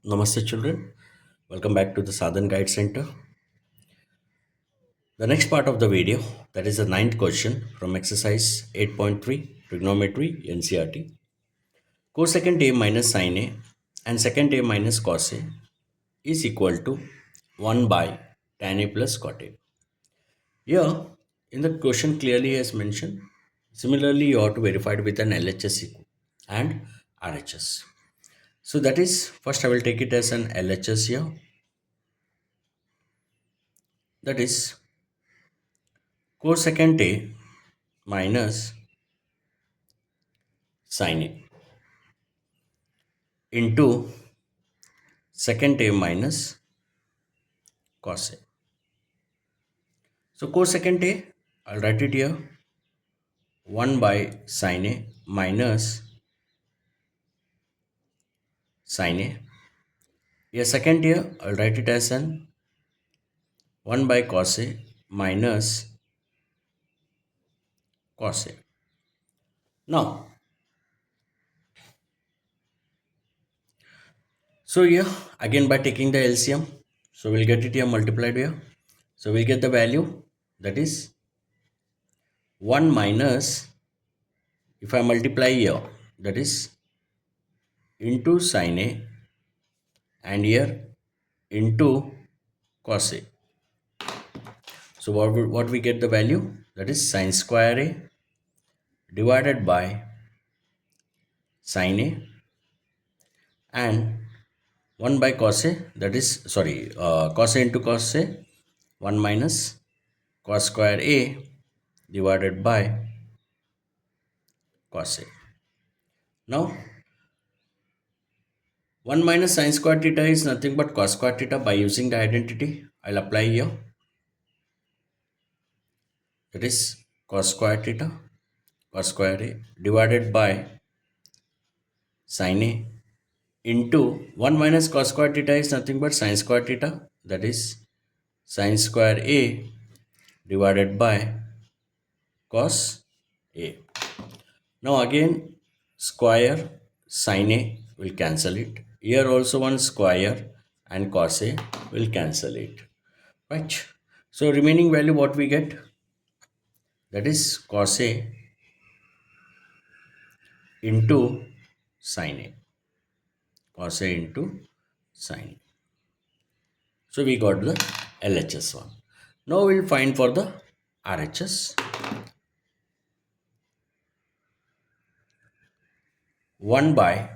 Namaste children, welcome back to the Sadan Guide Center. The next part of the video, that is the ninth question from exercise 8.3 Trigonometry NCERT. Cosecant A minus sin A and secant A minus cos A is equal to 1 by tan A plus cot A. Here, in the question clearly as mentioned, similarly you have to verify it with an LHS and RHS. So that is, first I will take it as an LHS here. That is cosecant A minus sin A into secant A minus cos A. So cosecant A, I'll write it here, 1 by sin A minus sin A. Here secant here, I'll write it as an 1 by cos A minus cos A. Now, so here again by taking the LCM, so we'll get it here multiplied here. So we'll get the value, that is 1 minus, if I multiply here, that is into sin A and here into cos A. So what we get the value, that is sin square A divided by sin A and 1 by cos A, that is cos A into cos A, 1 minus cos square A divided by cos A. Now 1 minus sin square theta is nothing but cos square theta. By using the identity, I'll apply here, that is cos square theta, cos square A divided by sin A into 1 minus cos square theta is nothing but sin square theta, that is sin square A divided by cos A. Now again square sin A will cancel it. Here also one square and cos A will cancel it. Right. So remaining value what we get, that is cos A into sin A. Cos A into sin A. So we got the LHS one. Now we'll find for the RHS. 1 by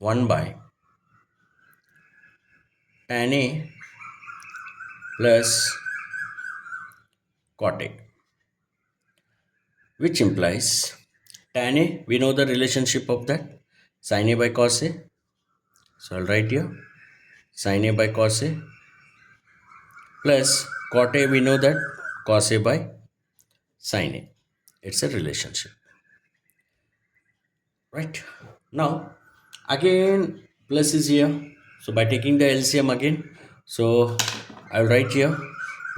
1 by tan A plus cot A, which implies tan A, we know the relationship of that, sin A by cos A. So I'll write here sin A by cos A plus cot A, we know that cos A by sin A. It's a relationship. Right. Now again plus is here. So by taking the LCM again, so I'll write here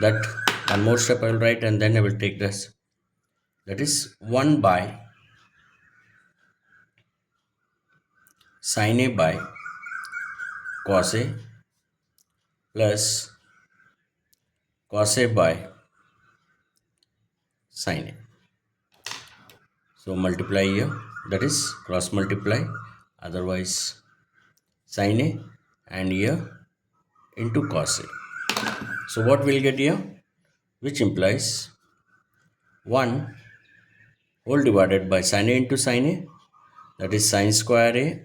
that one more step I'll write and then I will take this. That is 1 by sin A by cos A plus cos A by sin A. So multiply here, that is cross multiply, otherwise sin A and here into cos A. So what we'll get here, which implies 1 whole divided by sin A into sin A, that is sin square A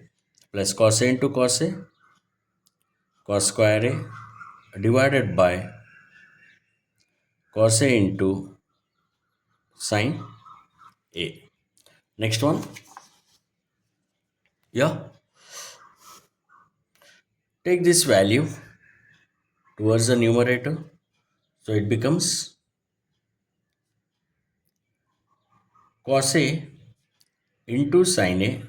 plus cos A into cos A, cos square A divided by cos A into sin A. Next one, yeah, take this value towards the numerator, so it becomes cos A into sin A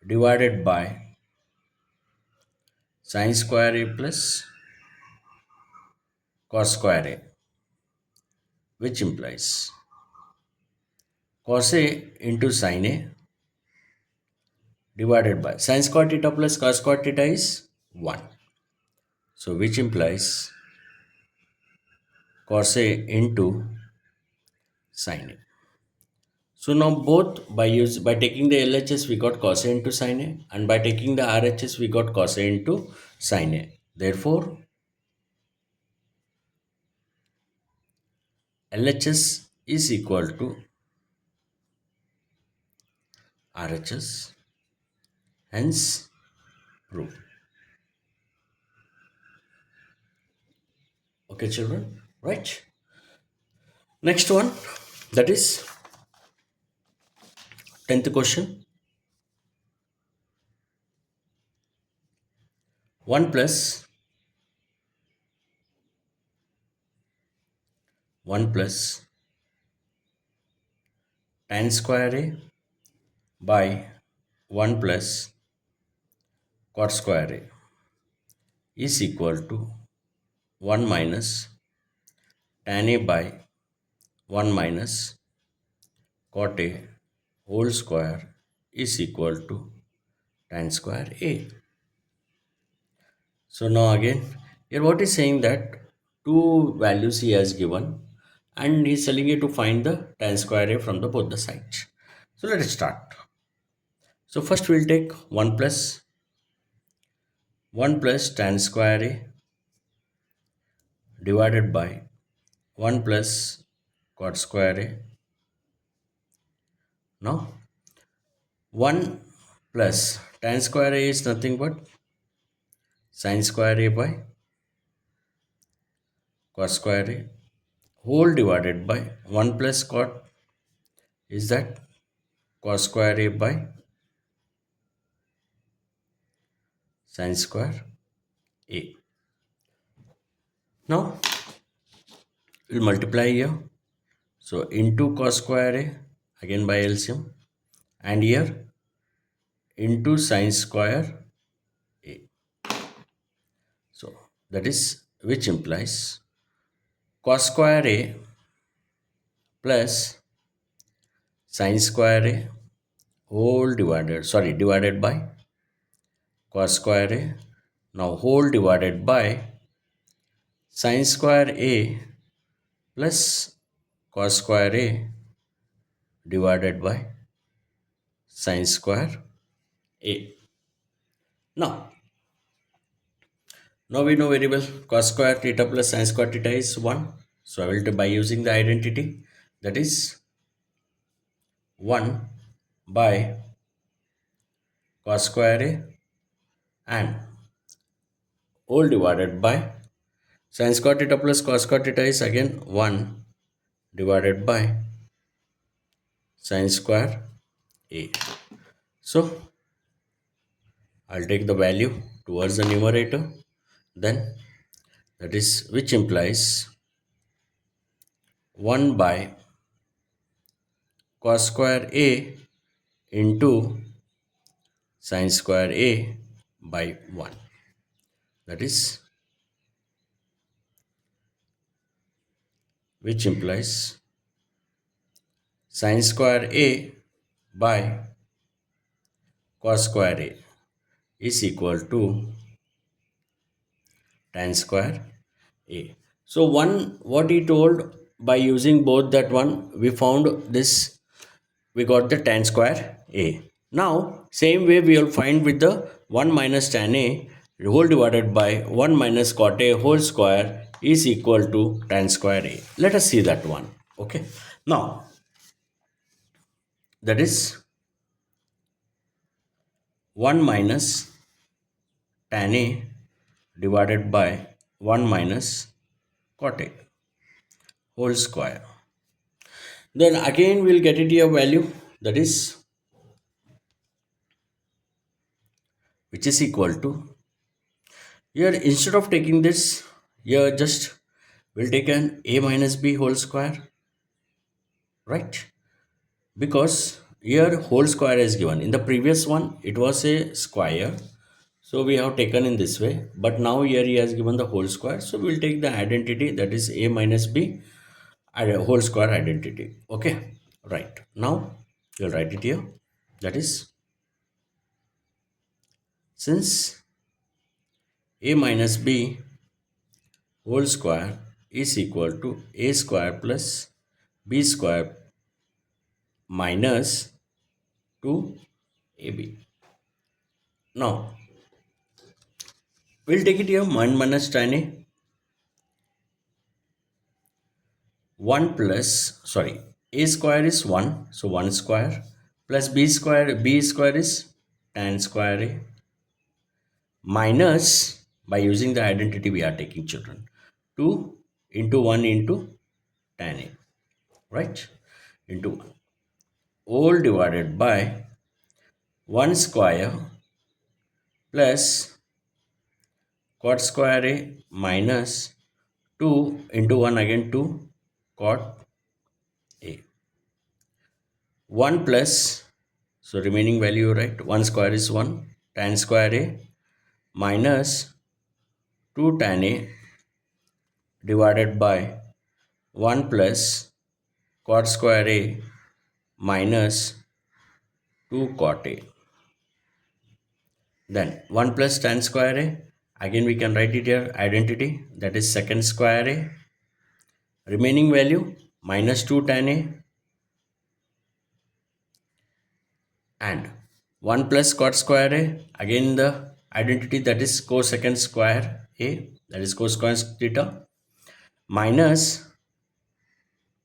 divided by sin square A plus cos square A, which implies cos A into sin A divided by sin square theta plus cos square theta is 1. So which implies cos A into sin A. So now both by taking the LHS we got cos A into sin A, and by taking the RHS we got cos A into sin A. Therefore LHS is equal to RHS, hence proof. Okay children, right? Next one, that is 10th question. 1 plus 1 plus tan square A by 1 plus cot square A is equal to 1 minus tan A by 1 minus cot A whole square is equal to tan square A. So now again, here what is saying that two values he has given and he is telling you to find the tan square A from the both the sides. So let us start. So first we'll take 1 plus tan square A divided by 1 plus cot square A. Now 1 plus tan square A is nothing but sin square A by cos square A whole divided by 1 plus cot is that cos square A by sin square A. Now we'll multiply here. So into cos square A again by LCM, and here into sin square A. So that is which implies cos square A plus sin square A whole divided by cos square A. Now whole divided by sin square A plus cos square A divided by sin square A. Now we know very well cos square theta plus sin square theta is 1. So I will do by using the identity, that is 1 by cos square A and whole divided by sin square theta plus cos square theta is again 1 divided by sin square A. So I'll take the value towards the numerator, then that is which implies 1 by cos square A into sin square A by 1, that is which implies sin square A by cos square A is equal to tan square A. So one, what he told, by using both that one we found this, we got the tan square A. Now same way we will find with the 1 minus tan A whole divided by 1 minus cot A whole square is equal to tan square A. Let us see that one. Okay, now that is 1 minus tan A divided by 1 minus cot A whole square. Then again we'll get it a value, that is which is equal to, here instead of taking this, here just we'll take an A minus B whole square, right? Because here whole square is given. In the previous one it was a square, so we have taken in this way, but now here he has given the whole square, so we'll take the identity, that is A minus B whole square identity. Okay, right, now we'll write it here, that is Since a minus b whole square is equal to a square plus b square minus 2ab. Now, we'll take it here 1 minus tan a. 1 plus, sorry, a square is 1, so 1 square plus b square is tan square a minus, by using the identity we are taking children, 2 into 1 into tan a, right, into 1, all divided by 1 square plus cot square a minus 2 into 1 again 2 cot a. 1 plus, so remaining value, right, 1 square is 1 tan square a minus 2 tan a divided by 1 plus cot square a minus 2 cot a. Then 1 plus tan square a, again we can write it here identity, that is secant square a, remaining value minus 2 tan a, and 1 plus cot square a, again the identity, that is cosecant square a, that is cosecant theta, minus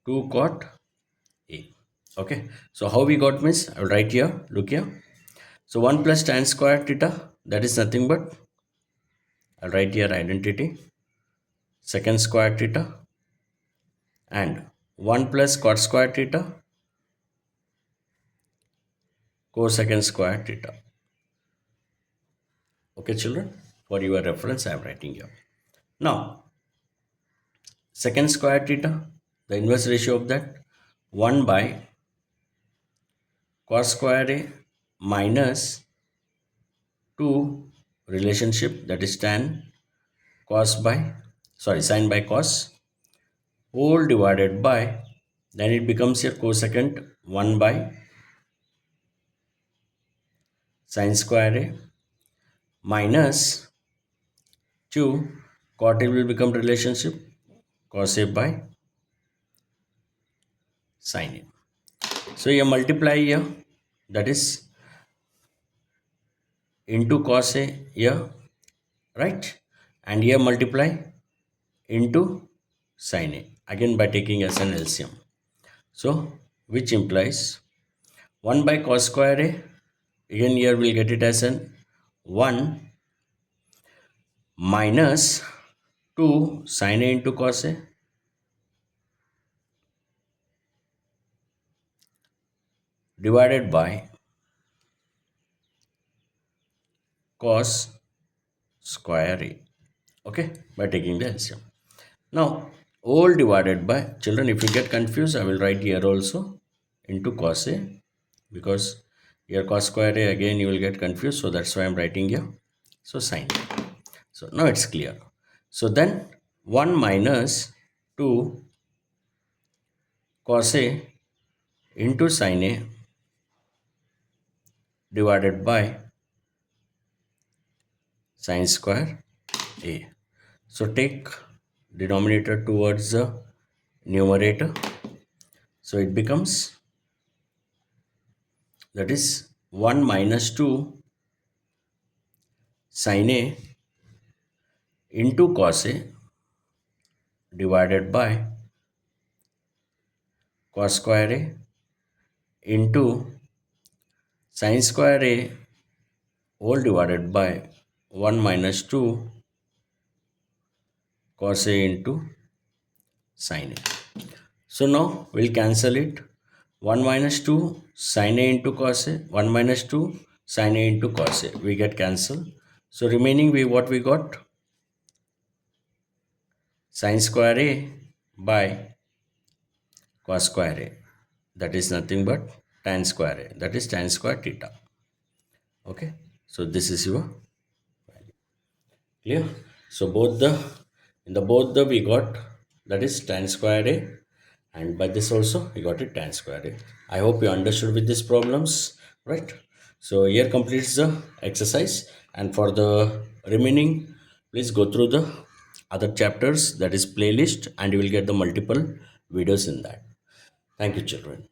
2 cot a. Okay, so how we got means, I will write here, look here. So 1 plus tan square theta, that is nothing but, I'll write here identity secant square theta, and 1 plus cot square theta cosecant square theta. Okay children, for your reference I am writing here. Now secant square theta, the inverse ratio of that, 1 by cos square a minus 2 relationship, that is tan cos by, sorry, sin by cos, whole divided by, then it becomes here cosecant 1 by sin square a minus 2 cot a will become relationship cos a by sin a. So you multiply here, that is into cos a here, right, and here multiply into sin a, again by taking as an LCM. So which implies 1 by cos square a, again here we'll get it as an 1 minus 2 sin a into cos a divided by cos square a. Okay, by taking the LCM. Now all divided by, children, if you get confused, I will write here also into cos a, because here cos square a, again you will get confused, so that's why I'm writing here. So sin a. So now it's clear. So then 1 minus 2 cos a into sin a divided by sin square a. So take denominator towards the numerator. So it becomes, that is 1 minus 2 sin a into cos a divided by cos square a into sin square a whole divided by 1 minus 2 cos a into sin a. So now we'll cancel it. 1 minus 2 sin a into cos a, 1 minus 2 sin a into cos a, we get cancelled. So remaining what we got, sin square a by cos square a, that is nothing but tan square a, that is tan square theta. Okay, so this is your value. Clear? So both the we got, that is tan square a, and by this also we got it tan square a. I hope you understood with these problems, right? So here completes the exercise, and for the remaining, please go through the other chapters, that is playlist, and you will get the multiple videos in that. Thank you, children.